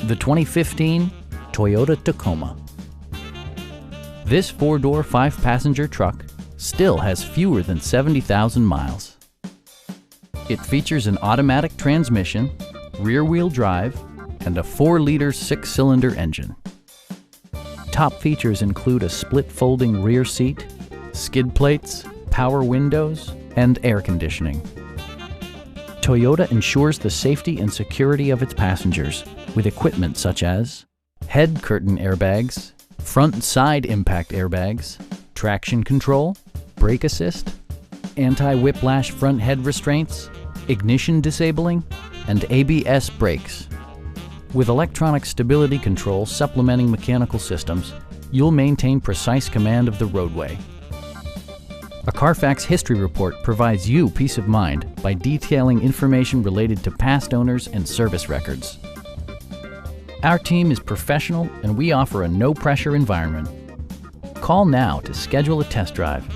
The 2015 Toyota Tacoma. This four-door, five-passenger truck still has fewer than 70,000 miles. It features an automatic transmission, rear-wheel drive, and a 4-liter six-cylinder engine. Top features include a split folding rear seat, skid plates, power windows, and air conditioning. Toyota ensures the safety and security of its passengers with equipment such as head curtain airbags, front and side impact airbags, traction control, brake assist, anti-whiplash front head restraints, ignition disabling, and ABS brakes. With electronic stability control supplementing mechanical systems, you'll maintain precise command of the roadway. A Carfax history report provides you peace of mind by detailing information related to past owners and service records. Our team is professional and we offer a no-pressure environment. Call now to schedule a test drive.